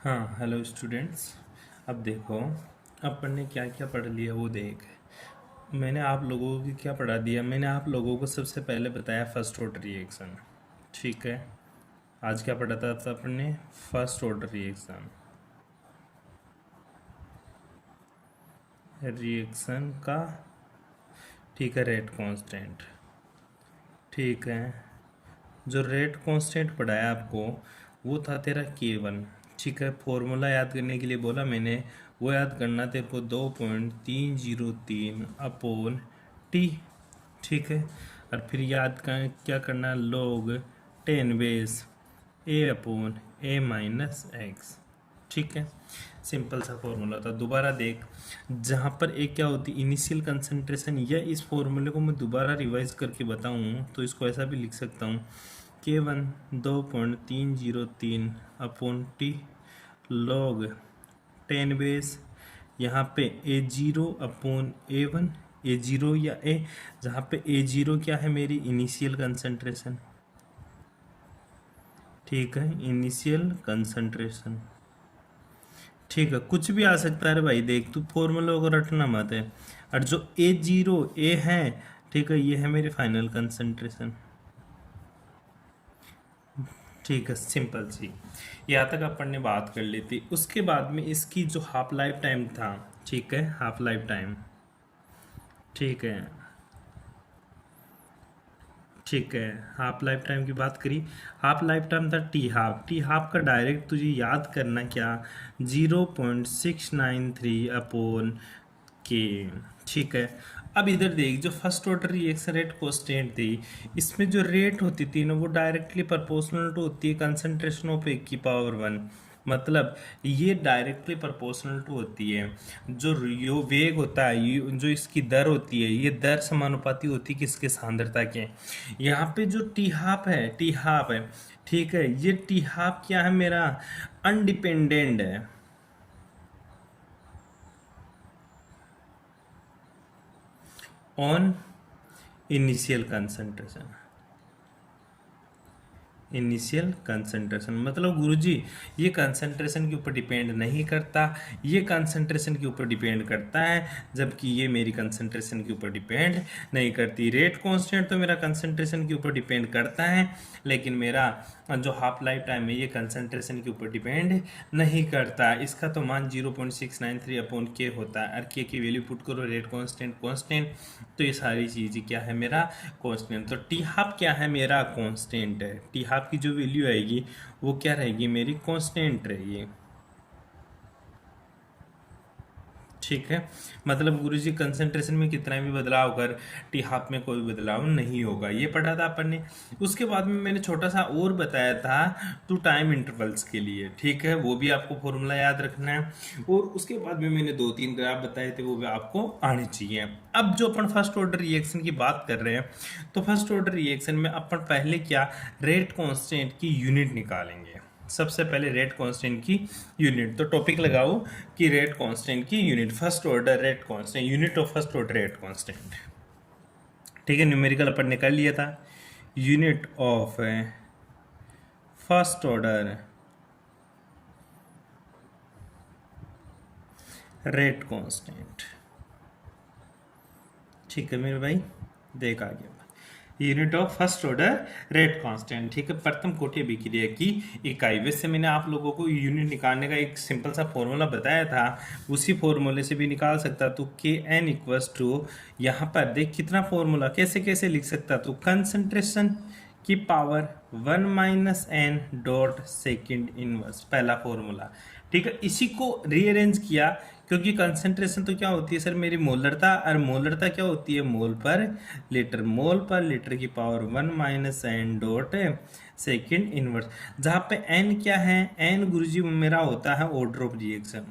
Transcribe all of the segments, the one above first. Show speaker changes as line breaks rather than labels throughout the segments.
हाँ, hello students. अब देखो, अपन ने क्या क्या पढ़ लिया वो देख। मैंने आप लोगों को क्या पढ़ा दिया। मैंने आप लोगों को सबसे पहले बताया फर्स्ट ऑर्डर रिएक्शन। ठीक है, आज क्या पढ़ा था अपन ने? First order reaction. रिएक्शन का, ठीक है, रेट कांस्टेंट। ठीक है, जो रेट कांस्टेंट पढ़ाया आपको वो था तेरा K1। ठीक है, फॉर्मूला याद करने के लिए बोला मैंने, वो याद करना तेरे को 2.303 अपॉन टी। ठीक है, और फिर याद कर क्या करना, log 10 बेस ए अपॉन ए माइनस एक्स। ठीक है, सिंपल सा फॉर्मूला था। दोबारा देख, जहाँ पर एक क्या होती इनिशियल कंसंट्रेशन, या इस फॉर्मूले को मैं दोबारा रिवाइज करके बताऊँ तो इसको ऐसा भी लिख सकता हूँ, K1 2.303 upon T log 10 base, यहाँ पे A0 अपॉन A1, A0 या A, जहाँ पे A0 क्या है, मेरी इनिशियल कंसंट्रेशन। ठीक है, इनिशियल कंसंट्रेशन। ठीक है, कुछ भी आ सकता है रे भाई, देख तू फॉर्मूला को रटना मत है। और जो A0 है, ठीक है, ये है मेरी फाइनल कंसंट्रेशन। ठीक है, सिंपल सी, यहाँ तक अपन ने बात कर ली थी। उसके बाद में इसकी जो हाफ लाइफ टाइम था, ठीक है, हाफ लाइफ टाइम, ठीक है, ठीक है, हाफ लाइफ टाइम की बात करी। हाफ लाइफ टाइम था टी हाफ। टी हाफ का डायरेक्ट तुझे याद करना क्या, 0.693 अपॉन के। ठीक है, अब इधर देख, जो first order reaction rate constant थी, इसमें जो रेट होती थी ना, वो डायरेक्टली प्रोपोर्शनल टू होती है कंसंट्रेशन ऑफ एक की पावर 1। मतलब ये डायरेक्टली प्रोपोर्शनल टू होती है, जो यो वेग होता है, जो इसकी दर होती है, ये दर समानुपाती होती है किसके, सांद्रता के। यहाँ पे जो टी हाफ है, टी हाफ है, ठीक है, ये टी हाफ क्या है मेरा, अनडिपेंडेंट है on initial concentration. Initial concentration मतलब गुरुजी ये कंसंट्रेशन के ऊपर डिपेंड नहीं करता, ये कंसंट्रेशन के ऊपर डिपेंड करता है, जबकि ये मेरी कंसंट्रेशन के ऊपर डिपेंड नहीं करती। रेट कांस्टेंट तो मेरा कंसंट्रेशन के ऊपर डिपेंड करता है, लेकिन मेरा जो हाफ लाइफ टाइम है ये कंसंट्रेशन के ऊपर डिपेंड नहीं करता। इसका तो मान 0.693 अपॉन के होता है, और के की वैल्यू पुट करो, रेट कांस्टेंट कांस्टेंट, तो ये सारी चीज़ें क्या है मेरा, कांस्टेंट। तो टी हाफ क्या है मेरा, कांस्टेंट है। टी हाफ की जो वैल्यू आएगी वो क्या रहेगी, मेरी कांस्टेंट रहेगी। ठीक है, मतलब गुरुजी कंसंट्रेशन में कितना भी बदलाव कर, टी हाफ में कोई बदलाव नहीं होगा, ये पढ़ा था अपन ने। उसके बाद में मैंने छोटा सा और बताया था टू टाइम इंटरवल्स के लिए। ठीक है, वो भी आपको फॉर्मूला याद रखना है। और उसके बाद में मैंने 2-3 ग्राफ बताए थे, वो भी आपको आने चाहिए। अब जो अपन फर्स्ट ऑर्डर रिएक्शन की बात कर रहे हैं, तो फर्स्ट ऑर्डर रिएक्शन में अपन पहले क्या, रेट कांस्टेंट की यूनिट निकालेंगे। सबसे पहले रेट कांस्टेंट की यूनिट, तो टॉपिक लगाओ कि रेट कांस्टेंट की unit, first order rate constant, unit of first order rate constant. ठीक है, न्यूमेरिकल अपन ने कर लिया था। Unit of first order rate constant. ठीक है मेरे भाई, देख आ गया unit of first order rate constant. ठीक है, प्रथम कोटि अभिक्रिया की इकाई। वैसे मैंने आप लोगों को यूनिट निकालने का एक सिंपल सा फॉर्मूला बताया था, उसी फॉर्मूले से भी निकाल सकता तो के एन इक्वल्स टू, यहाँ पर देख कितना फॉर्मूला, कैसे कैसे लिख सकता तो, कंसंट्रेशन की power 1 minus N dot second inverse, पहला फॉर्मूला। ठीक है, इसी को रीअरेंज किया, क्योंकि कंसंट्रेशन तो क्या होती है सर मेरी मोलरता, और मोलरता क्या होती है, मोल पर लीटर, मोल पर लीटर की power 1 minus N dot second inverse. जहाँ पे एन क्या है, एन गुरुजी मेरा होता है order of reaction,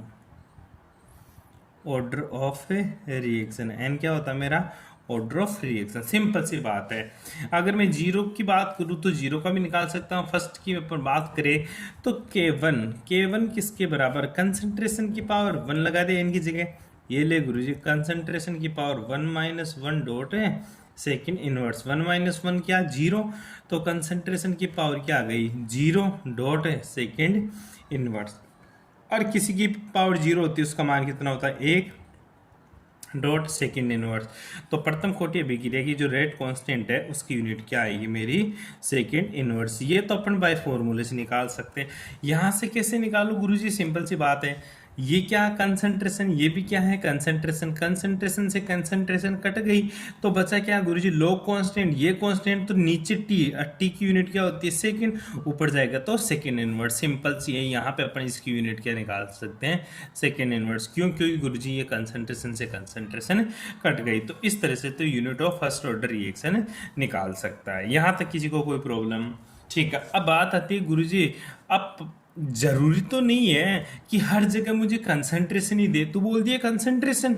order of reaction, N क्या होता है मेरा, ऑर्डर ऑफ रिएक्शन। सिंपल सी बात है। अगर मैं जीरो की बात करूँ तो जीरो का भी निकाल सकता हूँ। फर्स्ट की अपन बात करें तो K1 किसके बराबर, कंसंट्रेशन की पावर 1 लगा दे एन की जगह, ये ले गुरुजी कंसंट्रेशन की पावर 1 माइनस 1 डॉट है सेकेंड इनवर्स, 1 माइनस 1 क्या, 0, तो कंसंट्रेशन की पावर क्या आ गई, 0 डॉट सेकेंड इनवर्स। और किसी की पावर 0 होती है उसका मान कितना होता है 1 डॉट सेकेंड इनवर्स। तो प्रथम कोटि अभिक्रिया की जो रेट कांस्टेंट है उसकी यूनिट क्या आएगी मेरी सेकेंड इनवर्स। ये तो अपन बाय फॉर्मूले से निकाल सकते हैं। यहाँ से कैसे निकालू गुरुजी, सिंपल सी बात है, ये क्या कंसंट्रेशन, ये भी क्या है कंसंट्रेशन, कंसंट्रेशन से कंसंट्रेशन कट गई तो बचा क्या गुरुजी लॉग कांस्टेंट, ये कांस्टेंट तो नीचे टी, टी की यूनिट क्या होती है सेकंड, ऊपर जाएगा तो सेकंड इनवर्स। सिंपल सी है, यहाँ पे अपन इसकी यूनिट क्या निकाल सकते हैं सेकंड इनवर्स। क्यों? क्योंकि गुरुजी ये कंसंट्रेशन से कंसंट्रेशन कट गई। तो इस तरह से तो unit of first order reaction निकाल सकता है। यहाँ तक किसी को कोई प्रॉब्लम? ठीक है। अब बात आती है गुरुजी, अब जरूरी तो नहीं है कि हर जगह मुझे कंसंट्रेशन ही दे। तू बोल दिया कंसंट्रेशन,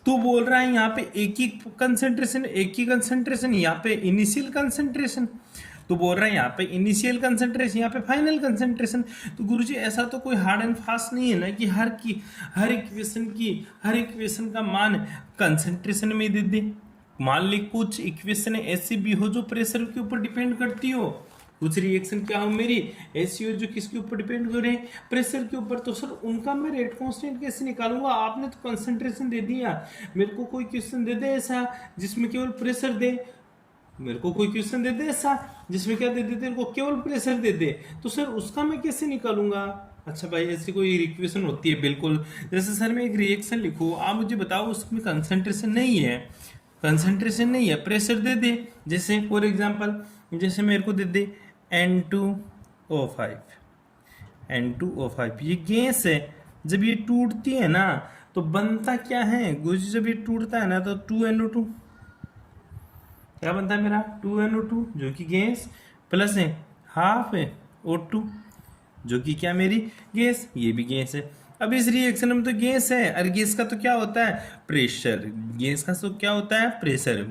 तू बोल रहा है यहाँ पे एक ही कंसंट्रेशन, एक ही कंसंट्रेशन, यहाँ पे इनिशियल कंसंट्रेशन, तो बोल रहा है यहाँ पे इनिशियल कंसंट्रेशन, यहाँ पे फाइनल कंसंट्रेशन। तो गुरुजी ऐसा तो कोई हार्ड एंड फास्ट नहीं है ना कि हर इक्वेशन का मान कंसंट्रेशन में दे दे। मान ली कुछ इक्वेशन ऐसी भी हो जो प्रेशर के ऊपर डिपेंड करती हो, कुछ रिएक्शन क्या हो मेरी ऐसी हो जो किसके ऊपर डिपेंड कर रहे हैं प्रेशर के ऊपर। तो सर उनका मैं रेट कांस्टेंट कैसे निकालूंगा? आपने तो कंसंट्रेशन दे दिया, मेरे को कोई क्वेश्चन दे दे ऐसा जिसमें केवल प्रेशर दे, मेरे को कोई क्वेश्चन दे दे ऐसा जिसमें क्या दे दे तेरे को केवल प्रेशर दे दे, तो सर उसका मैं कैसे निकालूंगा? अच्छा भाई ऐसी कोई इक्वेशन होती है बिल्कुल, जैसे सर मैं एक रिएक्शन लिखूँ, आप मुझे बताओ उसमें कंसंट्रेशन नहीं है, कंसंट्रेशन नहीं है, प्रेशर दे दे। जैसे फॉर एग्जांपल जैसे मेरे को दे दे N2O5, N2O5 ये गैस है, जब ये टूटती है ना तो बनता क्या है गुरुजी, जब ये टूटता है ना तो 2NO2 क्या बनता है मेरा 2NO2 जो कि गैस, प्लस है हाफ है O2 जो कि क्या मेरी गैस, ये भी गैस है। अब इस रिएक्शन में तो गैस है और गैस का तो क्या होता है प्रेशर, गैस का तो क्या होता है प्रेशर,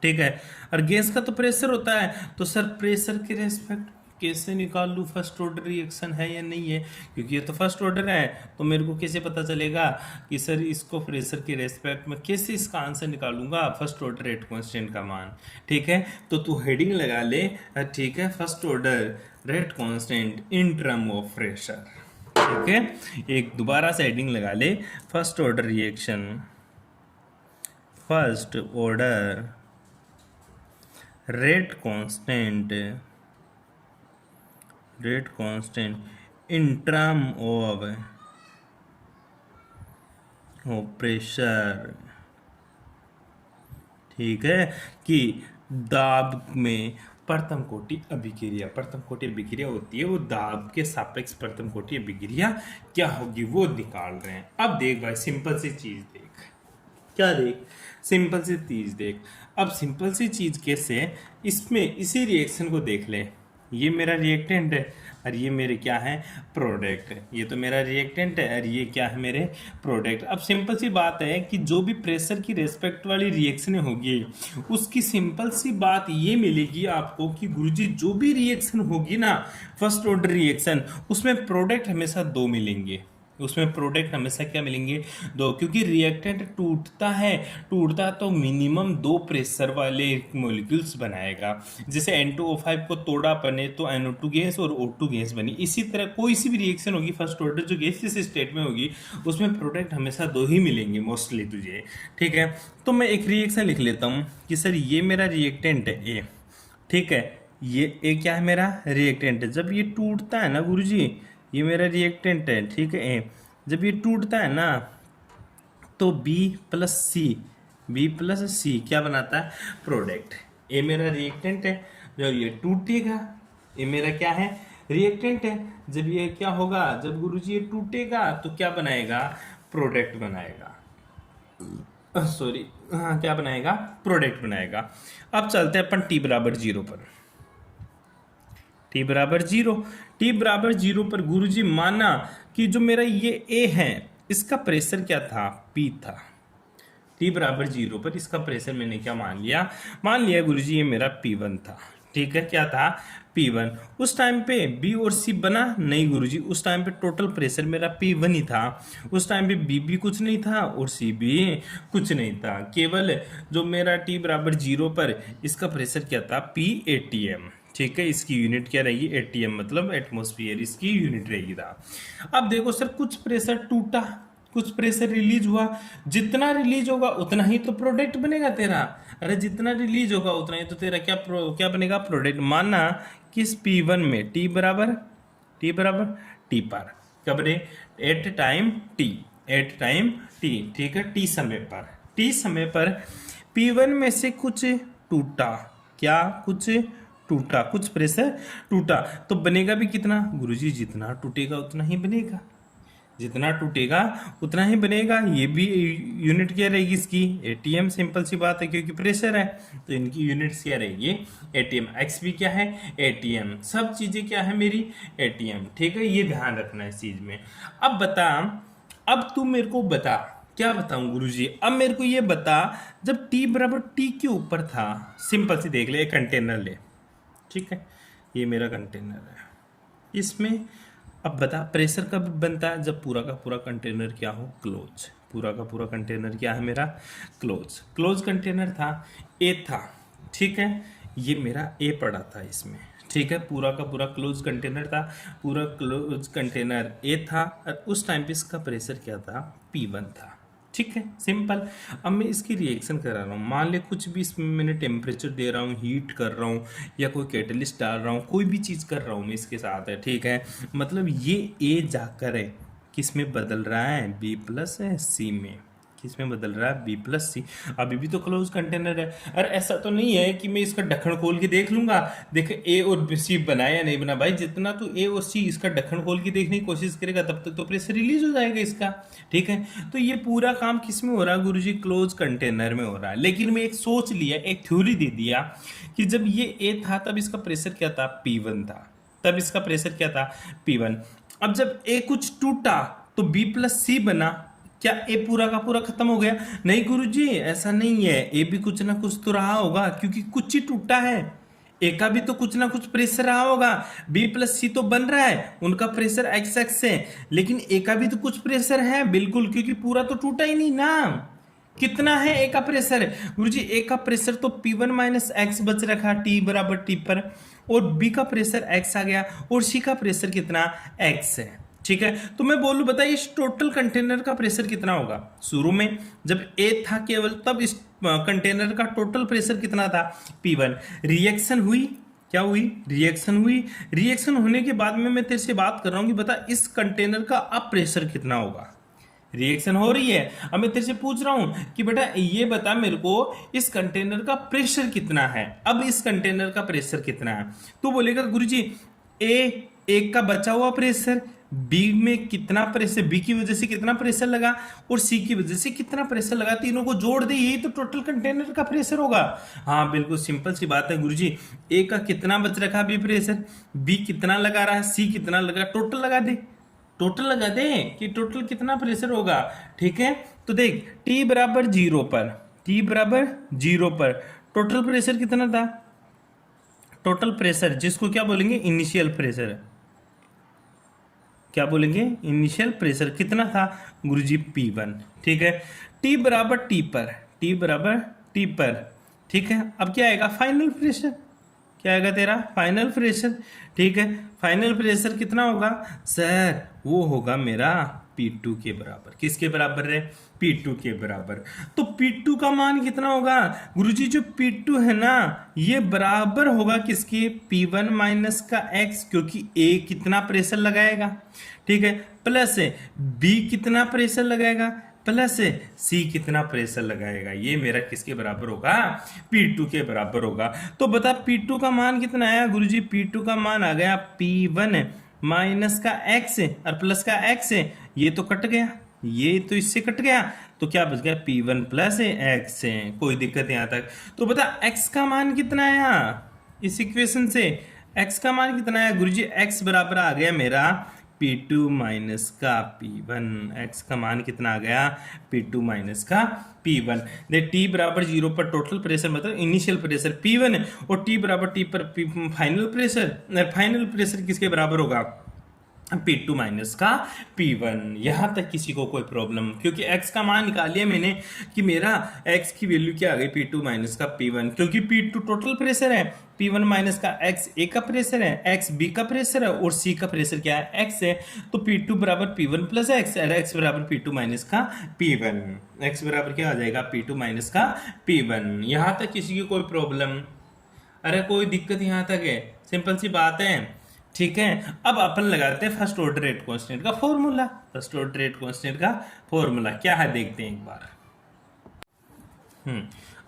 ठीक है, और गैस का तो प्रेशर होता है। तो सर प्रेशर के रेस्पेक्ट कैसे निकाल लूँ फर्स्ट ऑर्डर रिएक्शन है या नहीं है, क्योंकि ये तो फर्स्ट ऑर्डर है, तो मेरे को कैसे पता चलेगा कि सर इसको प्रेशर के रेस्पेक्ट में कैसे इसका आंसर निकालूंगा फर्स्ट ऑर्डर रेट कांस्टेंट का मान। ठीक है, तो तू हेडिंग लगा ले, ठीक है, first order rate constant in term of pressure. ठीक है, एक दोबारा से हेडिंग लगा ले, first order reaction, first order rate constant in term of pressure. ठीक है, कि दाब में प्रथम कोटि अभिक्रिया होती है, वो दाब के सापेक्ष प्रथम कोटि अभिक्रिया क्या होगी वो निकाल रहे हैं। अब देख भाई सिंपल सी चीज देख, क्या देख, सिंपल सी चीज देख। अब सिंपल सी चीज कैसे, इसमें इसी रिएक्शन को देख ले, ये मेरा रिएक्टेंट है और ये मेरे क्या है प्रोडक्ट है, ये तो मेरा रिएक्टेंट है और ये क्या है मेरे प्रोडक्ट। अब सिंपल सी बात है कि जो भी प्रेशर की रेस्पेक्ट वाली रिएक्शन होगी उसकी सिंपल सी बात ये मिलेगी आपको कि गुरुजी जो भी रिएक्शन होगी ना फर्स्ट ऑर्डर रिएक्शन, उसमें प्रोडक्ट हमेशा दो मिलेंगे, उसमें प्रोडक्ट हमेशा क्या मिलेंगे दो, क्योंकि रिएक्टेंट टूटता तो मिनिमम दो प्रेशर वाले मॉलिक्यूल्स बनाएगा। जैसे N2O5 को तोड़ा अपने तो NO2 गैस और O2 गैस बनी। इसी तरह कोई सी भी रिएक्शन होगी फर्स्ट ऑर्डर जो गैसियस स्टेट में होगी उसमें प्रोडक्ट हमेशा दो ही मिलेंगे मोस्टली तुझे। ठीक है, तो मैं एक रिएक्शन लिख लेता हूँ कि सर ये मेरा रिएक्टेंट है ए, ठीक है, ये क्या है मेरा रिएक्टेंट है। जब ये टूटता है ना गुरुजी, ये मेरा रिएक्टेंट है, ठीक है, जब ये टूटता है ना तो B प्लस सी क्या बनाता है प्रोडक्ट। ये मेरा रिएक्टेंट है, जब ये टूटेगा ये मेरा क्या है रिएक्टेंट है, जब ये क्या होगा जब गुरुजी ये टूटेगा तो क्या बनाएगा प्रोडक्ट बनाएगा, सॉरी हाँ क्या बनाएगा प्रोडक्ट बनाएगा। अब चलते हैं अपन T बराबर 0 पर, T बराबर जीरो पर गुरुजी माना कि जो मेरा ये A है इसका प्रेशर क्या था P था। T बराबर 0 पर इसका प्रेशर मैंने क्या मान लिया गुरुजी ये मेरा P1 था। ठीक है, क्या था P1। उस टाइम पे B और C बना नहीं गुरुजी, उस टाइम पे टोटल प्रेशर मेरा P1 ही था। उस टाइम पे B भी कुछ नहीं था और C भी कुछ नहीं था, केवल जो मेरा T बराबर 0 पर इसका प्रेशर क्या था P ATM। ठीक है, इसकी यूनिट क्या रहेगी, एटीएम, मतलब एटमॉस्फेयर इसकी यूनिट रहेगी था। अब देखो सर, कुछ प्रेशर टूटा, कुछ प्रेशर रिलीज हुआ, जितना रिलीज होगा उतना ही तो प्रोडक्ट बनेगा तेरा। अरे जितना रिलीज होगा उतना ही तो तेरा क्या बनेगा, प्रोडक्ट। माना कि इस P1 में टी बराबर टी पर, कब रे, एट टाइम टी, ठीक है, टी समय पर P1 में से कुछ टूटा, क्या कुछ टूटा, कुछ प्रेशर टूटा, तो बनेगा भी कितना गुरुजी, जितना टूटेगा उतना ही बनेगा, जितना टूटेगा उतना ही बनेगा। ये भी यूनिट क्या रहेगी इसकी, एटीएम, सिंपल सी बात है, क्योंकि प्रेशर है तो इनकी यूनिट्स क्या रहेगी, एटीएम। एक्स भी क्या है, एटीएम, सब चीजें क्या है मेरी, एटीएम, ठीक है, ये ध्यान रखना है इस चीज में। अब बता, अब तू मेरे को बता, क्या बताऊं गुरुजी, अब मेरे को ये बता, जब टी बराबर टी के ऊपर था, सिंपल सी देख ले, एक कंटेनर ले, ठीक है, ये मेरा कंटेनर है, इसमें अब बता प्रेशर कब बनता है, जब पूरा का पूरा कंटेनर क्या हो, क्लोज, पूरा का पूरा कंटेनर क्या है मेरा, क्लोज कंटेनर था, ए था, ठीक है, ये मेरा ए पड़ा था इसमें, ठीक है, पूरा का पूरा क्लोज कंटेनर था, पूरा क्लोज कंटेनर ए था, और उस टाइम पे इसका प्रेशर क्या था, P1 था, ठीक है, सिंपल। अब मैं इसकी रिएक्शन करा रहा हूँ, मान ले कुछ भी इसमें मैंने टेम्परेचर दे रहा हूँ, हीट कर रहा हूँ, या कोई कैटलिस्ट डाल रहा हूँ, कोई भी चीज़ कर रहा हूँ मैं इसके साथ है, ठीक है, मतलब ये ए जाकर है किस में बदल रहा है, B प्लस सी में, किस में बदल रहा है, B प्लस सी। अभी भी तो क्लोज कंटेनर है, और ऐसा तो नहीं है कि मैं इसका ढक्कन खोल के देख लूंगा, देख ए और सी बना या नहीं बना, भाई जितना तू ए और सी इसका ढक्कन खोल के देखने की कोशिश करेगा तब तक तो प्रेशर रिलीज हो जाएगा इसका, ठीक है। तो ये पूरा काम किस में हो रहा है गुरुजी, क्लोज कंटेनर में हो रहा है। लेकिन मैं एक सोच लिया, एक थ्योरी दे दिया कि जब ये ए था तब इसका प्रेशर क्या था, P1 था, तब इसका प्रेशर क्या था, P1। अब जब ए कुछ टूटा तो B प्लस सी बना, क्या ए पूरा का पूरा खत्म हो गया, नहीं गुरुजी ऐसा नहीं है, ए भी कुछ ना कुछ तो रहा होगा, क्योंकि कुछ ही टूटा है, ए का भी तो कुछ ना कुछ प्रेशर रहा होगा, B प्लस सी तो बन रहा है, उनका प्रेशर एक्स एक्स है, लेकिन ए का भी तो कुछ प्रेशर है बिल्कुल, क्योंकि पूरा तो टूटा ही नहीं ना। कितना है ए का प्रेशर, गुरुजी ए का प्रेशर तो P1 माइनस एक्स बच रखा, टी बराबर टी पर, और बी का प्रेशर एक्स आ गया, और सी का प्रेशर कितना, एक्स है, ठीक है। तो मैं बोलूं बताइए इस टोटल कंटेनर का प्रेशर कितना होगा, शुरू में जब ए था केवल तब इस कंटेनर का टोटल प्रेशर कितना था, P1। रिएक्शन हुई, क्या हुई, रिएक्शन हुई, रिएक्शन होने के बाद में मैं तेरे से बात कर रहा हूं कि बता इस कंटेनर का अब प्रेशर कितना होगा, रिएक्शन हो रही है, अब मैं तेरे से पूछ रहा हूं कि बेटा ये बता मेरे को इस कंटेनर का प्रेशर कितना है, अब इस कंटेनर का प्रेशर कितना है, तो बोलेगा गुरुजी ए एक का बचा हुआ प्रेशर, बी में कितना प्रेशर, बी की वजह से कितना प्रेशर लगा, और सी की वजह से कितना प्रेशर लगा, तीनों को जोड़ दे, यही तो टोटल कंटेनर का प्रेशर होगा। हाँ बिल्कुल सिंपल सी बात है गुरुजी, ए का कितना बच रखा बी प्रेशर, बी कितना लगा रहा है, सी कितना लगा, टोटल लगा दे, टोटल लगा दे कि टोटल कितना प्रेशर होगा, ठीक है। तो देख टी बराबर जीरो पर, टी बराबर जीरो पर टोटल प्रेशर कितना था, टोटल प्रेशर जिसको क्या बोलेंगे, इनिशियल प्रेशर, क्या बोलेंगे, इनिशियल प्रेशर कितना था गुरुजी, P1, ठीक है। टी बराबर टी पर, टी बराबर टी पर, ठीक है। अब क्या आएगा, फाइनल प्रेशर, क्या आएगा तेरा, फाइनल प्रेशर, ठीक है। फाइनल प्रेशर कितना होगा सर, वो होगा मेरा P2 के बराबर, किसके बराबर है, P2 के बराबर। तो P2 का मान कितना होगा गुरुजी, जो P2 है ना ये बराबर होगा किसके, P1 माइनस का x, क्योंकि A कितना प्रेशर लगाएगा, ठीक है, प्लस B कितना प्रेशर लगाएगा, प्लस C कितना प्रेशर लगाएगा, ये मेरा किसके बराबर होगा, P2 के बराबर होगा। तो बता P2 का मान कितना आया गुरुजी, P2 का मान आ गया P1 माइनस का x और प्लस का x, ये तो कट गया, ये तो इससे कट गया, तो क्या बच गया, P1 प्लस x, कोई दिक्कत यहाँ तक। तो बता x का मान कितना आया इस इक्वेशन से, x का मान कितना आया गुरुजी, x बराबर आ गया मेरा P2 माइनस का P1, x का मान कितना आ गया, P2 माइनस का P1। दे t बराबर जीरो पर टोटल प्रेशर मतलब इनिशियल प्रेशर P1 और t बराबर t पर फाइनल प्रेशर, फाइनल प्रेशर किसके बराबर होगा, P2 माइनस का P1। यहाँ तक किसी को कोई प्रॉब्लम, क्योंकि x का मान निकाल लिया मैंने कि मेरा x की वैल्यू क्या आ गई P2 माइनस का P1, क्योंकि P2 टोटल प्रेशर है, P1 माइनस का x A का प्रेशर है, x B का प्रेशर है और C का प्रेशर क्या है, x है। तो P2 बराबर P1 प्लस x और x बराबर P2 माइनस का P1। x बराबर क्या आ जाएगा P2 माइनस का P1। यहाँ तक किसी की कोई प्रॉब्लम? अरे कोई दिक्कत यहाँ तक है? सिंपल सी बात है, ठीक है। अब अपन लगाते हैं फर्स्ट ऑर्डर रेट कांस्टेंट का formula. First order rate constant का फॉर्मूला क्या है देखते हैं एक बार।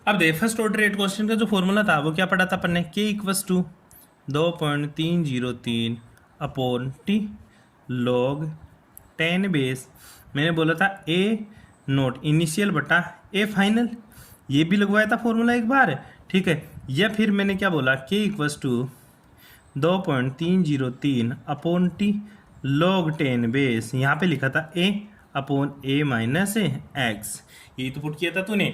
अब देख, फर्स्ट ऑर्डर रेट कांस्टेंट का जो फॉर्मूला था वो क्या पढ़ा था अपन ने, k equals to 2.303 upon T log 10 base, मैंने बोला था a नोट इनिशियल बटा a फाइनल, ये भी लगवाया था फॉर्मूला एक बार, ठीक है। या फिर मैंने क्या बोला, k equals to 2.303 upon T log 10 base, यहाँ पे लिखा था a upon a minus x. यही तो पुट किया था तूने,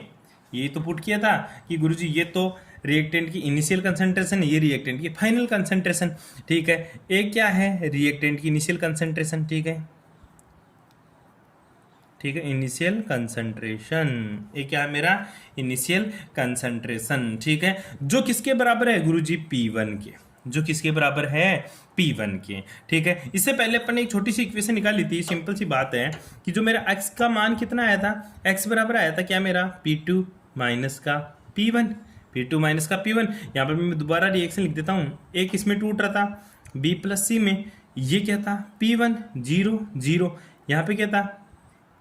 यही तो पुट किया था कि गुरुजी ये तो रिएक्टेंट की इनिशियल कंसंट्रेशन, ये रिएक्टेंट की फाइनल कंसंट्रेशन, ठीक है। ए क्या है, रिएक्टेंट की इनिशियल कंसंट्रेशन, ठीक है, ठीक है, इनिशियल कंसंट्रेशन। ये क्या है मेरा, इनिशियल कंसंट्रेशन, ठीक है, जो किसके बराबर है गुरुजी, P1 के, जो किसके बराबर है, P1 के, ठीक है। इससे पहले अपन ने एक छोटी सी इक्वेशन निकाली थी, सिंपल सी बात है कि जो मेरा x का मान कितना आया था, x बराबर आया था क्या मेरा P2 माइनस का P1, P2 माइनस का P1। यहाँ पर मैं दोबारा रिएक्शन लिख देता हूँ, एक इसमें टूट रहा था B प्लस C में, ये क्या था P1 0 0, यहाँ पे क्या था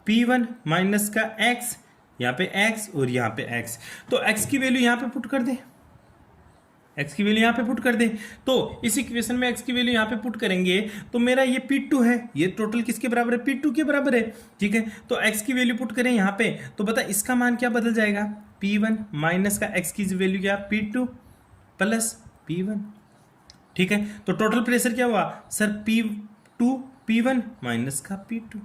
P1 माइनस का x, यहाँ पे x और यहाँ पे x, तो x की वैल्यू यहाँ पे पुट कर दे, x की वैल्यू यहाँ पे पुट कर दे। तो इस इक्वेशन में x की वैल्यू यहाँ पे पुट करेंगे तो मेरा ये P2 है, ये टोटल किसके बराबर है, P2 के बराबर है, ठीक है। तो x की वैल्यू पुट करें यहाँ पे, तो बता इसका मान क्या बदल जाएगा, P1 माइनस का x की वैल्यू क्या, P2 प्लस P1, ठीक है। तो टोटल प्रेशर क्या हुआ सर, P2 P1 माइनस का P2,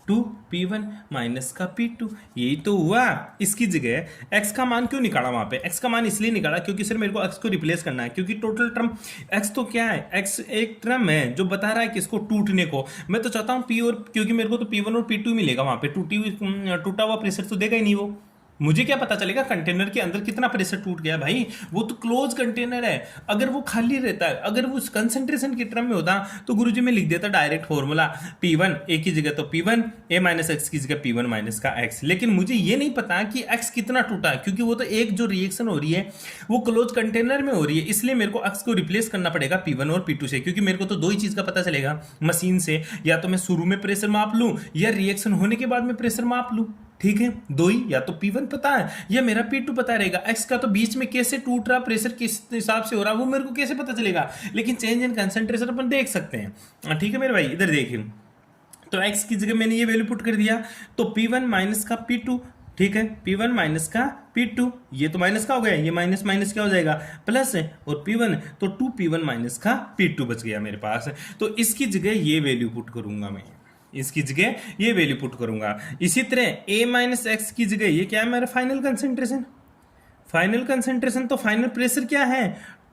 2P1 माइनस का P2, यही तो हुआ। इसकी जगह x का मान क्यों निकाला वहां पे, x का मान इसलिए निकाला क्योंकि सर मेरे को x को रिप्लेस करना है, क्योंकि टोटल टर्म x तो क्या है, x एक टर्म है जो बता रहा है किसको, टूटने को। मैं तो चाहता हूँ P और, क्योंकि मेरे को तो P1 और P2 मिलेगा वहां पे, टूटा हुआ प्रेशर तो देगा ही नहीं वो, मुझे क्या पता चलेगा कंटेनर के अंदर कितना प्रेशर टूट गया भाई, वो तो क्लोज कंटेनर है। अगर वो खाली रहता है, अगर वो कंसंट्रेशन के टर्म में होता तो गुरुजी में लिख देता डायरेक्ट फॉर्मूला P1 ए की जगह तो P1 a माइनस एक्स की जगह P1 माइनस का x, लेकिन मुझे ये नहीं पता कि x कितना टूटा है, क्योंकि वो तो एक जो रिएक्शन हो रही है वो क्लोज कंटेनर में हो रही है, इसलिए मेरे को x को रिप्लेस करना पड़ेगा P1 और P2 से, क्योंकि मेरे को तो दो ही चीज का पता चलेगा मशीन से, या तो मैं शुरू में प्रेशर माप लूं या रिएक्शन होने के बाद में प्रेशर माप लूं, ठीक है, दो ही, या तो P1 पता है या मेरा P2 पता रहेगा। x का तो बीच में कैसे टूट रहा, प्रेशर किस हिसाब से हो रहा वो मेरे को कैसे पता चलेगा, लेकिन चेंज इन कंसंट्रेशन अपन देख सकते हैं, ठीक है मेरे भाई। इधर देखिए, तो x की जगह मैंने ये वैल्यू पुट कर दिया, तो P1 माइनस का P2, ठीक है, P1 माइनस का P2, ये तो माइनस का हो गया, ये माइनस माइनस क्या हो जाएगा, प्लस है, और P1 तो 2P1 माइनस का P2 बच गया मेरे पास। तो इसकी जगह ये वैल्यू पुट करूंगा मैं, इसकी जगह ये वैल्यू पुट करूंगा। इसी तरह a माइनस एक्स की जगह ये क्या है मेरा फाइनल कंसंट्रेशन, फाइनल कंसंट्रेशन तो फाइनल प्रेशर क्या है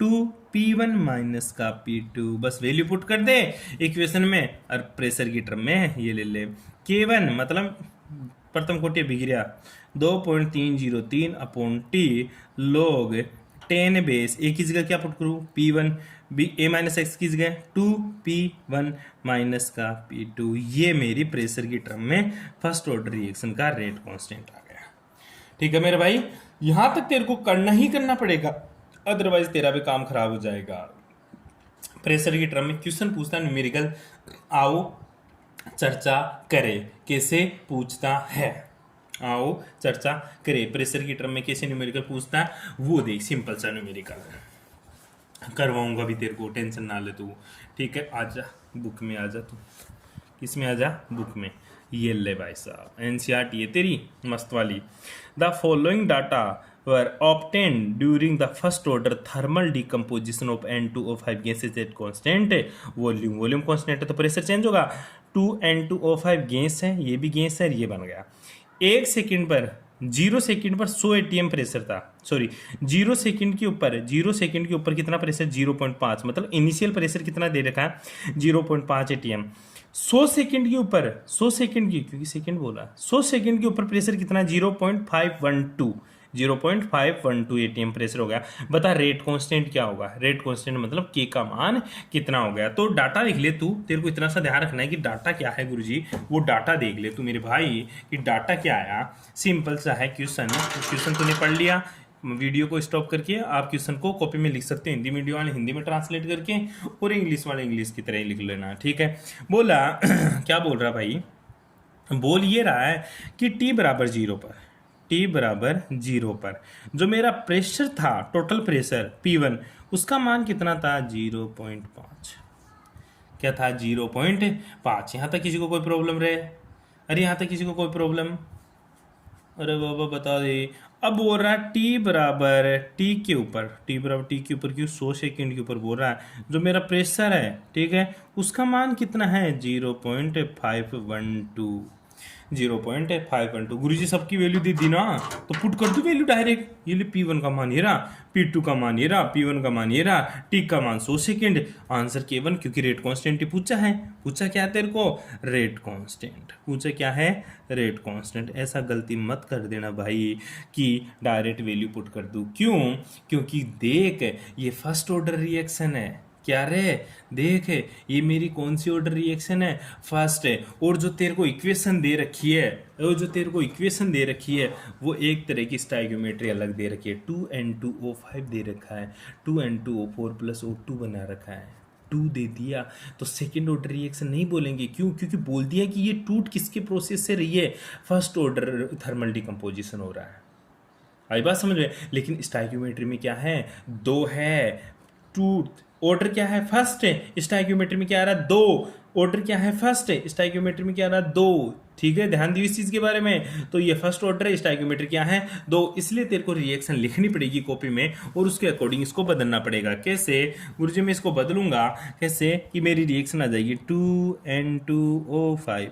2P1 माइनस का P2, बस वैल्यू पुट कर दे इक्वेशन में, और प्रेशर की टर्म में ये ले ले K1 मतलब प्रथम कोटि बिगड़िया 2.303 अपॉन टी लॉग 10 बेस, ए की जगह क्या पुट करूँ P1 a माइनस एक्स की जगह 2P1 माइनस का P2, ये मेरी प्रेशर की टर्म में फर्स्ट ऑर्डर रिएक्शन का रेट कांस्टेंट आ गया, ठीक है मेरे भाई। यहां तक तेरे को करना ही करना पड़ेगा, अदरवाइज तेरा भी काम खराब हो जाएगा। प्रेशर की टर्म में क्वेश्चन पूछता है न्यूमेरिकल, आओ चर्चा करें कैसे पूछता है, आओ चर्चा करें प्रेशर की टर्म में कैसे न्यूमेरिकल पूछता है, वो देख सिंपल सा न्यूमेरिकल करवाऊंगा भी तेरे को, टेंशन ना ले तू, ठीक है। आजा बुक में आजा तू, किस में आजा, बुक में, ये ले भाई साहब एनसीईआरटी है तेरी मस्त वाली। The following data were obtained during the first order thermal decomposition of N2O5 gases at constant volume, volume constant है तो प्रेशर चेंज होगा, 2N2O5 गैस है, ये भी गैस है, ये बन गया। 1 सेकंड पर जीरो सेकंड पर 100 एटीएम प्रेशर था, सॉरी जीरो सेकंड के ऊपर, जीरो सेकंड के ऊपर कितना प्रेशर, 0.5, मतलब इनिशियल प्रेशर कितना दे रखा है 0.5 एटीएम। 100 सेकंड के ऊपर, 100 सेकंड की, क्योंकि सेकंड बोला, 100 सेकंड के ऊपर प्रेशर कितना, 0.512, 0.512 एटीएम प्रेशर हो गया। बता रेट कांस्टेंट क्या होगा, रेट कांस्टेंट मतलब के का मान कितना हो गया। तो डाटा लिख ले तू, तेरे को इतना सा ध्यान रखना है कि डाटा क्या है गुरुजी, वो डाटा देख ले तू मेरे भाई कि डाटा क्या आया। सिंपल सा है क्वेश्चन, क्वेश्चन तूने पढ़ लिया, वीडियो को स्टॉप करके आप क्वेश्चन को कॉपी में लिख सकते हैं, हिंदी मीडियम वाले हिंदी में ट्रांसलेट करके और इंग्लिश वाले इंग्लिश की तरह ही लिख लेना, ठीक है। बोला क्या बोल रहा भाई, बोल ये रहा है कि टी बराबर जीरो पर, टी बराबर जीरो पर जो मेरा प्रेशर था, टोटल प्रेशर P1, उसका मान कितना था 0.5, क्या था 0.5। यहाँ तक किसी को कोई प्रॉब्लम रहे, अरे यहाँ तक किसी को कोई प्रॉब्लम, अरे बाबा बता दे। अब बोल रहा है टी बराबर टी के ऊपर, टी बराबर टी के ऊपर क्यों, 100 सेकेंड के ऊपर बोल रहा है जो मेरा प्रेशर है, ठीक है, उसका मान कितना है 0.512, 0.512। गुरु जी सबकी वैल्यू दे दी ना, तो पुट कर दो वैल्यू डायरेक्ट, ये ले P1 का मान ये रहा, P2 का मान ये रहा, P1 का मान ये रहा, टी का मान 100 सेकेंड, आंसर केवल, क्योंकि रेट कांस्टेंट ही पूछा है। पूछा क्या है तेरे को, रेट कांस्टेंट पूछा, क्या है रेट कांस्टेंट। ऐसा गलती मत कर देना भाई कि डायरेक्ट वैल्यू पुट कर दूं, क्यों, क्योंकि देख ये फर्स्ट ऑर्डर रिएक्शन है, क्या रे, देख ये मेरी कौन सी ऑर्डर रिएक्शन है, फर्स्ट है। और जो तेरे को इक्वेशन दे रखी है, और जो तेरे को इक्वेशन दे रखी है वो एक तरह की स्टाइगोमेट्री अलग दे रखी है, 2n2O5 दे रखा है, 2n2O4 प्लस O2 बना रखा है, 2 दे दिया तो सेकेंड ऑर्डर रिएक्शन नहीं बोलेंगे, क्यों, क्योंकि बोल दिया कि ये टूट किसके प्रोसेस से रही है, फर्स्ट ऑर्डर थर्मल डिकम्पोजिशन हो रहा है। आई बात समझ में। लेकिन स्टाइक्योमेट्री में क्या है, दो है, टू ऑर्डर क्या है फर्स्ट है, स्टाइक्योमेट्री में क्या आ रहा है, दो ऑर्डर क्या है फर्स्ट है, स्टाइक्योमेट्री में क्या आ रहा है, दो, ठीक है, ध्यान दियो इस चीज के बारे में। तो ये फर्स्ट ऑर्डर है, स्टाइक्योमेट्री क्या है, दो, इसलिए तेरे को रिएक्शन लिखनी पड़ेगी कॉपी में और उसके अकॉर्डिंग इसको बदलना पड़ेगा। कैसे गुरुजी मैं इसको बदलूंगा, कैसे कि मेरी रिएक्शन आ जाएगी 2n2O5।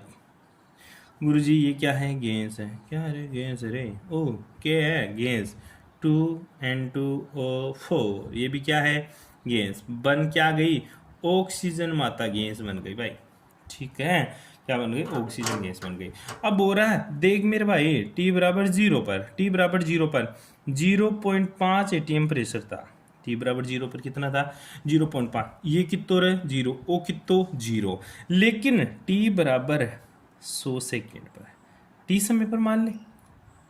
गुरुजी ये क्या है, गैस है, क्या है गैस रे, ओ क्या है गैस, 2n2O4, ये भी क्या है गैस, बन क्या गई, ऑक्सीजन माता गैस बन गई भाई, ठीक है, क्या बन गई, ऑक्सीजन गैस बन गई। अब बोल रहा है देख मेरे भाई टी बराबर जीरो पर, टी बराबर जीरो पर 0.5 एटीएम प्रेशर था, टी बराबर जीरो पर कितना था 0.5, ये कितो रहे जीरो, ओ कितो जीरो, लेकिन टी बराबर 100 सेकेंड पर, टी समय पर मान ले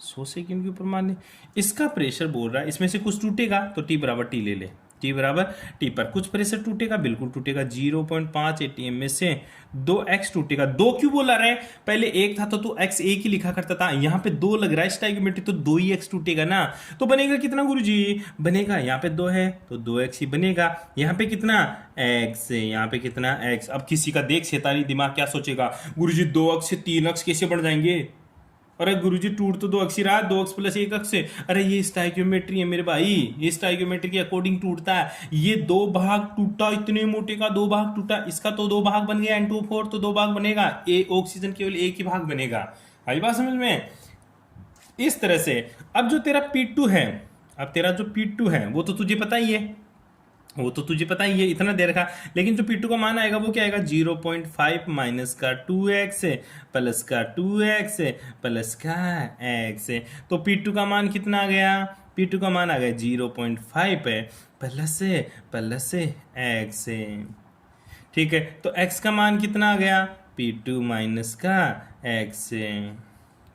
100 सेकेंड के ऊपर मान ले, इसका प्रेशर बोल रहा है इसमें से कुछ टूटेगा तो टी बराबर टी ले ले, टी बराबर टी पर कुछ प्रेशर टूटेगा, बिल्कुल टूटेगा, 0.5 एटीएम में से 2x टूटेगा। दो क्यों बोला रहे, पहले एक था तो तू x एक ही लिखा करता था, यहाँ पे दो लग रहा है स्टाइक्योमेट्री, तो 2 ही x टूटेगा ना, तो बनेगा कितना गुरुजी, बनेगा यहाँ पे 2 है तो 2x ही बनेगा, यहाँ पे कितना x, यहाँ पे कितना x। अब किसी का देख शैतानी दिमाग क्या सोचेगा, गुरुजी 2x से 3x कैसे बढ़ जाएंगे, अरे गुरुजी टूट तो 2x ही रहा, 2x प्लस 1x से, अरे ये स्टाइक्योमेट्री है मेरे भाई, ये स्टाइक्योमेट्री के अकॉर्डिंग टूटता है, ये दो भाग टूटा, इतने मोटे का दो भाग टूटा, इसका तो दो भाग बन गया N2O4, तो दो भाग बनेगा, ए ऑक्सीजन केवल एक ही भाग बनेगा। आई बात समझ में, इस तरह से। अब जो तेरा P2 है, अब तेरा जो P2 है वो तो तुझे पता ही है, वो तो तुझे पता ही है, इतना दे रखा, लेकिन जो P2 का मान आएगा वो क्या आएगा 0.5 माइनस का 2x प्लस का 2x प्लस का x, तो P2 का मान कितना आ गया, P2 का मान आ गया 0.5 है प्लस x, ठीक है, तो x का मान कितना आ गया P2 माइनस का x,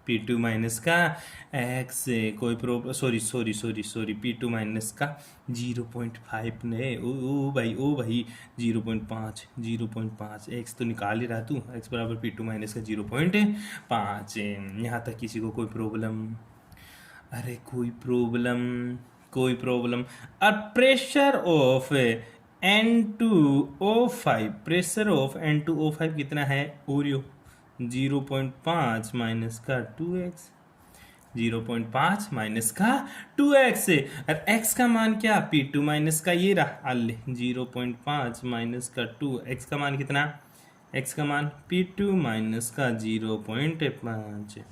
P2 माइनस का x, कोई प्रॉब्लम, सॉरी P2 माइनस का 0.5 ने, ओ भाई 0.5 x तो निकाल ही रहा तू, x बराबर P2 माइनस का 0.5। यहाँ तक किसी को कोई प्रॉब्लम, अरे कोई प्रॉब्लम। अब pressure of N2O5, pressure of N2O5 कितना है ओरियो 0.5 माइनस का 2x, 0.5 माइनस का 2x, और x का मान क्या P2 माइनस का ये रहा, 0.5 माइनस का 2, x का मान कितना, x का मान P2 माइनस का 0.5,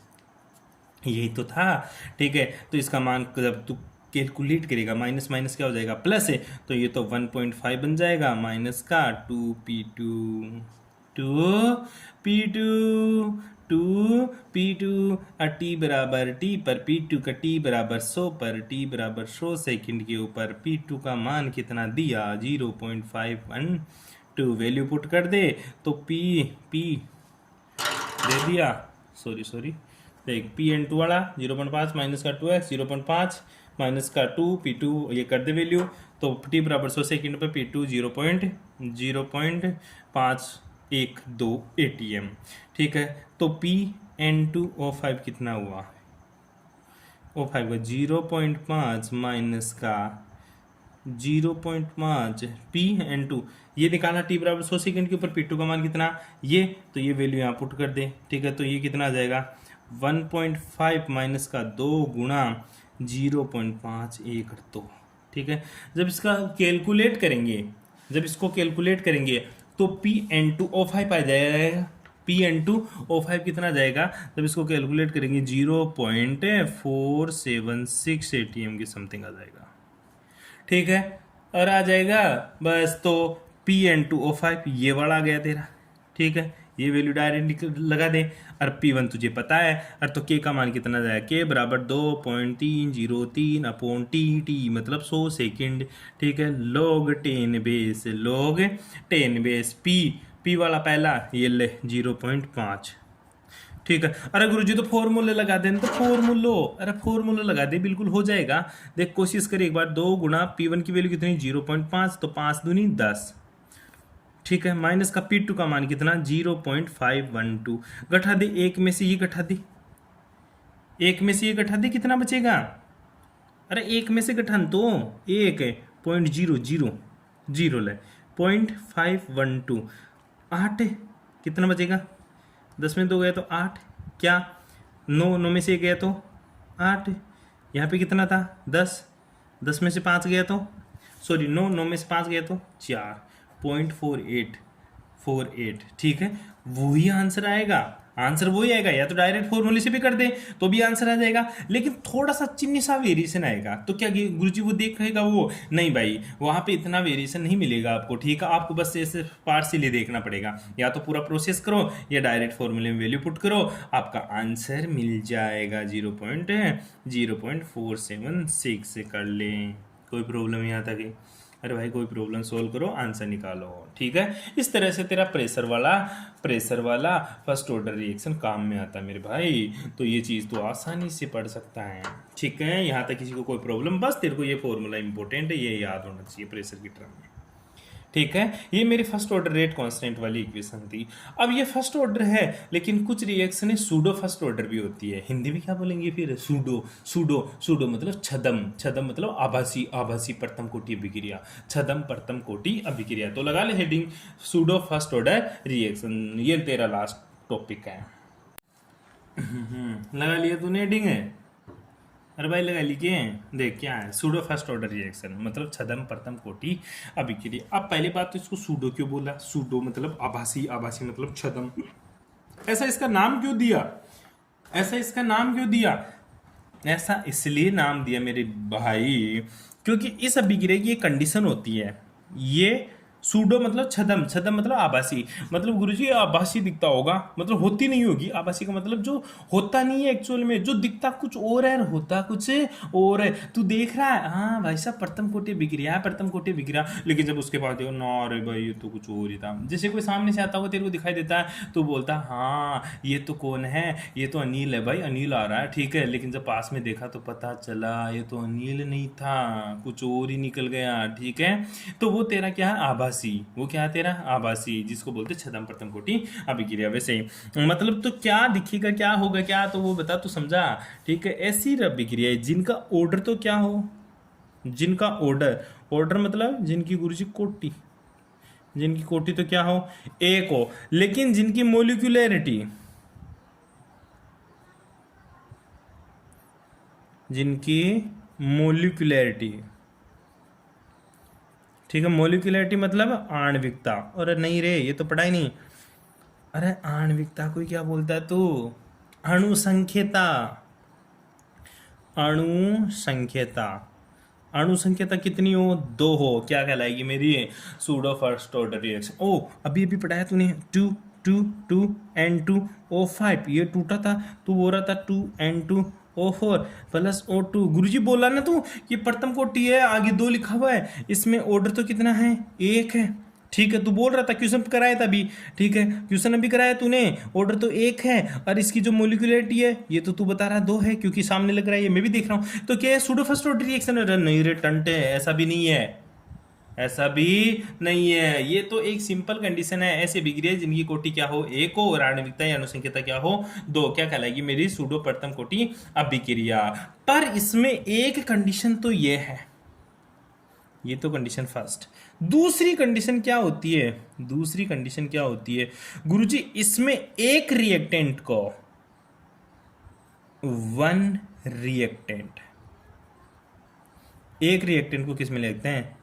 यही तो था। ठीक है, तो इसका मान जब तू कैलकुलेट करेगा, माइनस माइनस क्या हो जाएगा, प्लस है, तो ये तो 1.5 बन जाएगा, माइनस का 2p2, 2p2, 2p2, टी बराबर टी पर p2 का टी बराबर 100 पर टी बराबर 100 सेकंड के ऊपर p2 का मान कितना दिया, 0.512। वैल्यू पुट कर दे तो p दे दिया, सॉरी सॉरी, देख P n2 वाला 0.5 माइनस का 2x 0.5 माइनस का 2p2, ये कर दे वैल्यू, तो t बराबर 100 सेकेंड पे p2 0.512 ATM। ठीक है, तो Pn2O5 कितना हुआ, O5 का 0.5 माइनस का 0.5 Pn2, ये निकालना t बराबर 100 सेकेंड के ऊपर p2 का मान कितना, ये तो ये वैल्यू यहाँ पुट कर दे। ठीक है, तो ये कितना आ जाएगा, 1.5 माइनस का 2 गुणा 0.512। ठीक है, जब इसका कैलकुलेट करेंगे, जब इसको कैलकुलेट करेंगे तो Pn2O5 आ जाएगा। Pn2O5 कितना जाएगा जब इसको कैलकुलेट करेंगे, 0.476 ATM की समथिंग आ जाएगा। ठीक है, और आ जाएगा बस, तो Pn2O5 ये वाला आ गया तेरा। ठीक है, ये वैल्यू डायरेक्ट लगा दे, और P1 तुझे पता है, और तो K का मान कितना जाएगा, K बराबर 2.303 अपॉन टी मतलब 100 सेकेंड। ठीक है, log 10 बेस P वाला पहला ये ले 0.5। ठीक है, अरे गुरुजी तो फॉर्मूले लगा दे, तो फॉर्मूला लगा दे, बिल्कुल हो जाएगा। देख कोशिश कर एक बार, 2 गुणा P1 की वैल्यू कितनी, 0.5, तो 5 दूनी 10। ठीक है, माइनस का P2 का मान कितना, 0.512। घटा दे, एक में से ये घटा दे, एक में से ये घटा दे, कितना बचेगा, अरे एक में से घटान तो एक है, 0.000 ले, 0.512, 8 कितना बचेगा, 10 में 2 गया तो 8, क्या 9 में से 1 गया तो 8, यहाँ पे कितना था 10 में से 5 गया तो, सॉरी 9 में से 5 गया तो 4.48। ठीक है, वही आंसर आएगा, आंसर वही आएगा, या तो डायरेक्ट फॉर्मूले से भी कर दे तो भी आंसर आ जाएगा, लेकिन थोड़ा सा चिन्नी सा वेरिएशन आएगा। तो क्या गुरुजी वो देखेगा, वो नहीं भाई, वहां पे इतना वेरिएशन नहीं मिलेगा आपको। ठीक है, आपको बस ऐसे पार्शियली देखना पड़ेगा, या तो पूरा प्रोसेस करो या डायरेक्ट फॉर्मूले में वैल्यू पुट करो, आपका आंसर मिल जाएगा 0.0476 कर लें। कोई प्रॉब्लम यहाँ तक है, अरे भाई कोई प्रॉब्लम सोल्व करो, आंसर निकालो। ठीक है, इस तरह से तेरा प्रेशर वाला फर्स्ट ऑर्डर रिएक्शन काम में आता है मेरे भाई। तो ये चीज़ तो आसानी से पढ़ सकता है। ठीक है, यहाँ तक किसी को कोई प्रॉब्लम, बस तेरे को ये फॉर्मूला इंपॉर्टेंट है, ये याद होना चाहिए प्रेशर की टर्म में। ठीक है, ये मेरी फर्स्ट ऑर्डर रेट कांस्टेंट वाली इक्वेशन थी। अब ये फर्स्ट ऑर्डर है, लेकिन कुछ रिएक्शन सूडो फर्स्ट ऑर्डर भी होती है। हिंदी में क्या बोलेंगे फिर, सूडो मतलब छदम मतलब आभासी प्रथम कोटि अभिक्रिया, छदम प्रथम कोटि अभिक्रिया। तो लगा ले heading pseudo first order reaction, ये तेरा लास्ट टॉपिक है। लगा लिया तूने हेडिंग है, अरे भाई लगा लीजिए। देख क्या है, सूडो फर्स्ट ऑर्डर रिएक्शन मतलब छदम प्रथम कोटि अभिक्रिया। अब पहली बात तो इसको सूडो क्यों बोला, सूडो मतलब आभासी मतलब छदम। ऐसा इसका नाम क्यों दिया, ऐसा इसलिए नाम दिया मेरे भाई, क्योंकि इस अभिक्रिया की एक कंडीशन होती है, ये सूडो मतलब छदम मतलब आभासी, मतलब गुरुजी आभासी दिखता होगा, मतलब होती नहीं होगी। आभासी का मतलब जो होता नहीं है एक्चुअल में, जो दिखता कुछ और है होता कुछ और है। तू देख रहा है हाँ भाई साहब प्रथम कोटि बिगड़ा, लेकिन जब उसके बाद देखो ना, अरे भाई ये तो कुछ और ही था। जैसे कोई सामने से आता हुआ तेरे को दिखाई देता है तो बोलता हाँ ये तो कौन है, ये तो अनिल है भाई, अनिल आ रहा है। ठीक है, लेकिन जब पास में देखा तो पता चला ये तो अनिल नहीं था, कुछ और ही निकल गया। ठीक है, तो वो तेरा क्या है, आभासी, वो क्या है तेरा आभासी, जिसको बोलते छदम प्रथम कोटि अभिक्रिया। वैसे ही मतलब तो क्या दिखेगा, क्या होगा, क्या तो वो बता, तू समझा। ठीक है, ऐसी अभिक्रिया जिनका ऑर्डर तो क्या हो, जिनका ऑर्डर मतलब जिनकी गुरुजी कोटि, जिनकी कोटि तो क्या हो, एक हो, लेकिन जिनकी मोलिकुलरिटी, ठीक है, मोलिकुलरिटी मतलब आणविकता। और नहीं रे, ये तो पढ़ा ही नहीं। अरे आणविकता को क्या बोलता है तू, अणुसंख्यता। अणु संख्यता, अणु संख्यता कितनी हो, 2 हो, क्या कहलाएगी मेरी, सूडो फर्स्ट ऑर्डर रिएक्शन। ओ अभी अभी पढ़ाया तूने, 2 2 2 N2O5, ये टूटा था तो वो रहा था 2N2O4 प्लस O2। गुरुजी बोला ना तू ये प्रथम कोटि है, आगे 2 लिखा हुआ है, इसमें ऑर्डर तो कितना है, 1 है। ठीक है, तू बोल रहा था क्वेश्चन कराया था अभी, ठीक है क्वेश्चन अभी कराया तूने, ऑर्डर तो 1 है और इसकी जो मोलिकुलरिटी है ये तो तू बता रहा 2 है, क्योंकि सामने लग रहा है, ये मैं भी देख रहा हूं। तो क्या है, सूडो फर्स्ट ऑर्डर रिएक्शन है? नहीं रे टंटे, ऐसा भी नहीं है, ऐसा भी नहीं है, ये तो एक सिंपल कंडीशन है। ऐसे अभिक्रिया जिनकी कोटि क्या हो, 1 हो और आणविकता या अनुसंख्यता क्या हो, 2, क्या कहलाएगी मेरी, सूडो प्रथम कोटि अभिक्रिया। पर इसमें एक कंडीशन तो ये है, ये तो कंडीशन फर्स्ट। दूसरी कंडीशन क्या होती है, दूसरी कंडीशन क्या होती है गुरुजी, इसमें एक रिएक्टेंट को, वन रिएक्टेंट, एक रिएक्टेंट को किस में लेते हैं,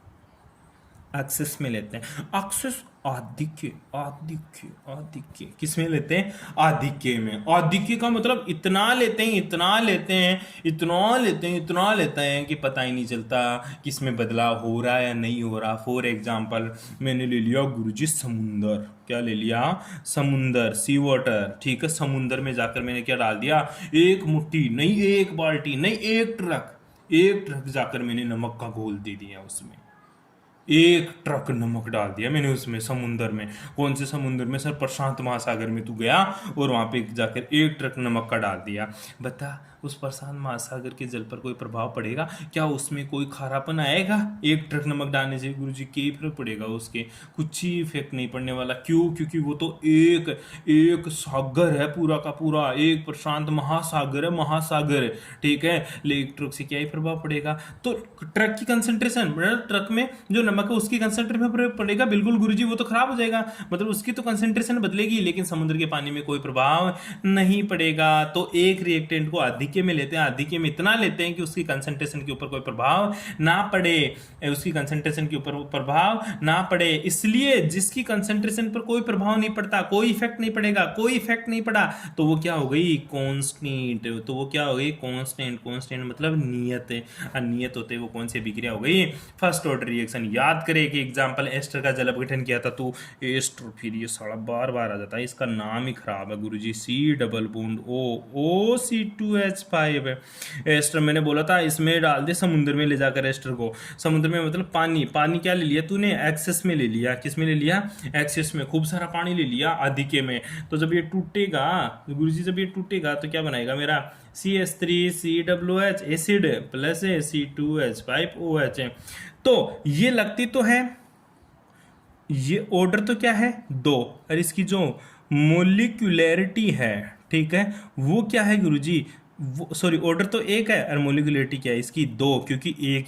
एक्सेस में लेते हैं। एक्सेस आधिक्य, आधिक्य, आधिक्य किस में लेते हैं, आधिक्य में। आधिक्य का मतलब इतना लेते हैं, इतना लेते हैं, इतना लेते हैं, इतना लेते हैं कि पता ही नहीं चलता किसमें बदलाव हो रहा है या नहीं हो रहा। फॉर एग्जाम्पल मैंने ले लिया गुरुजी समुंदर, क्या ले लिया, समुंदर, सी वाटर, ठीक है। समुंदर में जाकर मैंने क्या डाल दिया, एक मुट्ठी नहीं, एक बाल्टी नहीं, एक ट्रक जाकर मैंने नमक का घोल दे दिया उसमें, एक ट्रक नमक डाल दिया मैंने उसमें, समुंदर में। कौन से समुंदर में सर, प्रशांत महासागर में तू गया और वहां पे जाकर एक ट्रक नमक का डाल दिया। बता उस प्रशांत महासागर के जल पर कोई प्रभाव पड़ेगा क्या, उसमें कोई खारापन आएगा एक ट्रक नमक डालने से? गुरुजी क्या फर्क पड़ेगा उसके, कुछ ही इफेक्ट नहीं पड़ने वाला। क्यों? क्योंकि वो तो एक सागर है, पूरा का पूरा एक प्रशांत महासागर है, महासागर, ठीक है। लेकिन ट्रक से क्या ही प्रभाव पड़ेगा, तो ट्रक की कंसंट्रेशन, ट्रक में जो नमक है उसकी कंसंट्रेशन पड़ेगा, बिल्कुल गुरुजी वो तो खराब हो जाएगा, मतलब उसकी तो कंसंट्रेशन बदलेगी, लेकिन समुद्र के पानी में कोई प्रभाव नहीं पड़ेगा। तो एक रिएक्टेंट को आधिक्य में लेते हैं, आधिक्य में इतना लेते हैं कि उसकी कंसंट्रेशन के ऊपर कोई प्रभाव ना पड़े, उसकी कंसंट्रेशन के ऊपर प्रभाव ना पड़े। इसलिए जिसकी कंसंट्रेशन पर कोई प्रभाव नहीं पड़ता, कोई इफेक्ट नहीं पड़ेगा, कोई इफेक्ट नहीं पड़ा, तो वो क्या हो गई, कांस्टेंट। तो वो क्या हो गई, कांस्टेंट। कांस्टेंट मतलब नियत है, अनियत होते वो कौन सी अभिक्रिया हो गई, फर्स्ट ऑर्डर रिएक्शन। याद करे कि एग्जांपल एस्टर का जल अपघटन किया था, तो एस्टर, फिर ये साला बार बार आ जाता है, इसका नाम ही खराब है गुरुजी, C double bond O C2H5 है। एस्टर मैंने बोला था इसमें डाल दे समुद्र में ले जाकर, एस्टर को समुद्र में मतलब पानी, पानी क्या ले लिया तूने, एक्सेस में ले लिया। किस में ले लिया, एक्सेस में, खूब सारा पानी ले लिया आधिक्य में। तो जब ये टूटेगा गुरुजी, जब ये टूटेगा तो क्या बनाएगा मेरा, CH3COOH एसिड प्लस C2H5OH। तो ये लगती तो है, ये ऑर्डर तो क्या है, 2, और इसकी जो मोलिकुलरिटी है, ठीक है, वो क्या है गुरुजी, सॉरी ऑर्डर तो 1 है और मोलिकुलरिटी क्या है इसकी, 2, क्योंकि एक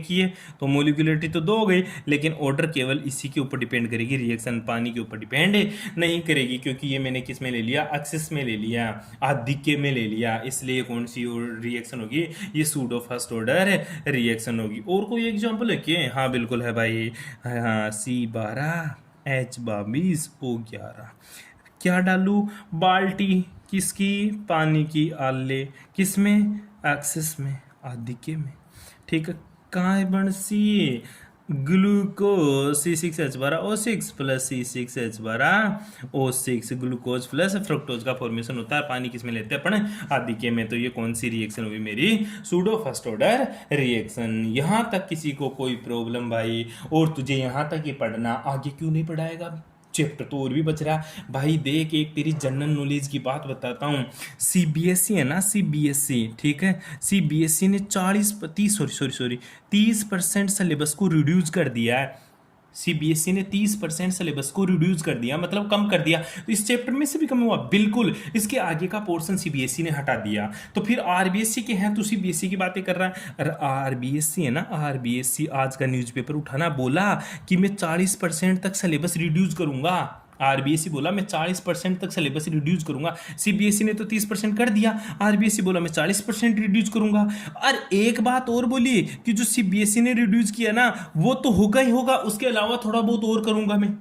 ही है तो मोलिकुलरिटी तो 2 हो गई, लेकिन ऑर्डर केवल इसी के ऊपर डिपेंड करेगी, रिएक्शन पानी के ऊपर डिपेंड नहीं करेगी, क्योंकि ये मैंने किस में ले लिया, एक्सेस में ले लिया, आधिक्य में ले लिया, इसलिए कौन सी रिएक्शन होगी, ये सूडो फर्स्ट ऑर्डर रिएक्शन होगी। और कोई एग्जाम्पल है क्या, हाँ बिल्कुल है भाई, हाँ C12H22O11, क्या डालू, बाल्टी किसकी, पानी की, आले किस में, एक्सेस में, आधिक्य में, ठीक है। कहाँ है बन सी, glucose C6H12O6 plus C6H12O6, glucose plus fructose का फॉर्मेशन होता है, पानी किस में लेते हैं अपन, आधिक्य में। तो ये कौन सी रिएक्शन हुई मेरी, सूडो फर्स्ट ऑर्डर रिएक्शन। यहां तक किसी को कोई प्रॉब्लम भाई, और तुझे यहां तक ही पढ़ना, आगे क्यों नहीं पढ़ाएगा, चैप्टर तो और भी बच रहा भाई। देख एक तेरी जनरल नॉलेज की बात बताता हूँ, CBSE है ना, CBSE, ठीक है, CBSE ने 30% सिलेबस को रिड्यूस कर दिया है। CBSE ने 30% सिलेबस को रिड्यूस कर दिया, मतलब कम कर दिया। तो इस चैप्टर में से भी कम हुआ, बिल्कुल। इसके आगे का पोर्शन CBSE ने हटा दिया। तो फिर RBSE के हैं, तो CBSE की बातें कर रहा है। अरे RBSE है ना, RBSE आज का न्यूज़पेपर उठाना, बोला कि मैं 40% तक सिलेबस रिड्यूस करूंगा। RBSE बोला मैं 40% तक सिलेबस रिड्यूस करूंगा, CBSE ने तो 30% कर दिया, RBSE बोला मैं 40% रिड्यूस करूंगा। और एक बात और बोली कि जो CBSE ने रिड्यूस किया ना, वो तो होगा ही होगा, उसके अलावा थोड़ा बहुत और करूंगा मैं।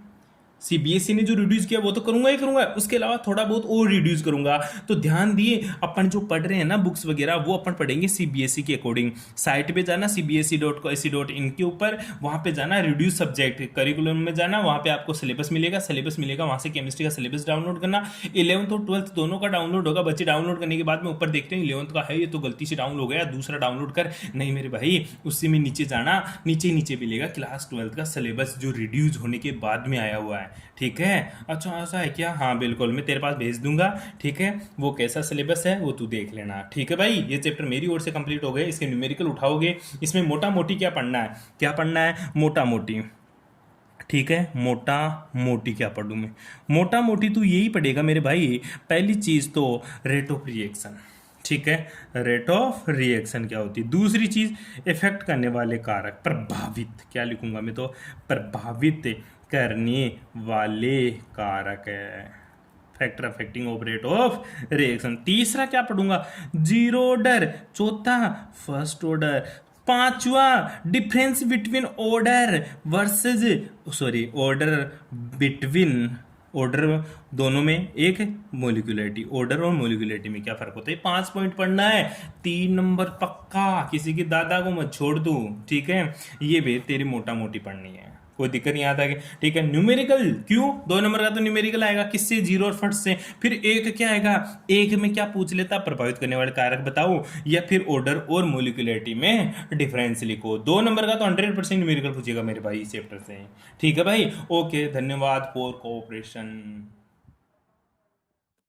सीबीएसई ने जो रिड्यूस किया वो तो करूंगा ही करूंगा, उसके अलावा थोड़ा बहुत और रिड्यूस करूंगा। तो ध्यान दिए, अपन जो पढ़ रहे हैं ना बुक्स वगैरह, वो अपन पढ़ेंगे सीबीएसई के अकॉर्डिंग। साइट पे जाना cbse.ac.in के ऊपर, वहां पे जाना रिड्यूस सब्जेक्ट करिकुलम में जाना, वहां पे आपको सिलेबस मिलेगा, वहां से केमिस्ट्री का सिलेबस डाउनलोड करना। 11th और 12th दोनों का डाउनलोड होगा। बच्चे डाउनलोड करने के बाद में ऊपर देखते हैं 11th का है, ये तो गलती से डाउनलोड हो गया, दूसरा डाउनलोड कर। नहीं मेरे भाई, उससे में नीचे जाना, नीचे नीचे मिलेगा क्लास 12th का सिलेबस जो रिड्यूस होने के बाद में आया हुआ है। ठीक है, अच्छा ऐसा है क्या? हाँ बिल्कुल, मैं तेरे पास भेज दूंगा। ठीक है, वो कैसा सिलेबस है वो तू देख लेना। ठीक है भाई, ये चैप्टर मेरी ओर से कंप्लीट हो गए। इसके न्यूमेरिकल उठाओगे, इसमें मोटा मोटी क्या पढ़ना है, क्या पढ़ना है? मोटा मोटी। ठीक है, मोटा मोटी क्या पढ़ूँ मैं? मोटा मोटी तू यही पढ़ेगा मेरे भाई। पहली चीज़ तो रेट ऑफ रिएक्शन। ठीक है, रेट ऑफ रिएक्शन क्या होती है? दूसरी चीज़ इफेक्ट करने वाले कारक, प्रभावित, क्या लिखूंगा मैं तो? प्रभावित करने वाले कारक है, factor affecting of rate of reaction. तीसरा क्या पढ़ूंगा? Zero order. चौथा फर्स्ट ऑर्डर। पांचवा difference between order versus, sorry order between, order दोनों में एक, मोलिकुलरिटी, ऑर्डर और मोलिकुलरिटी में क्या फर्क होता है? 5 पॉइंट पढ़ना है, 3 नंबर पक्का, किसी की दादा को मत छोड़ दूं। ठीक है, ये भी तेरी मोटा मोटी पढ़नी है, कोई दिक्कत नहीं आता है। ठीक है, न्यूमेरिकल क्यों? 2 नंबर का तो न्यूमेरिकल आएगा, किससे? जीरो और फर्स्ट से। फिर एक क्या आएगा? एक में क्या पूछ लेता? प्रभावित करने वाले कारक बताओ, या फिर ऑर्डर और मोलिकुलरिटी में डिफरेंस लिखो। 2 नंबर का तो 100% न्यूमेरिकल पूछेगा मेरे भाई इस चैप्टर से। ठीक है भाई, ओके, धन्यवाद फॉर कोऑपरेशन।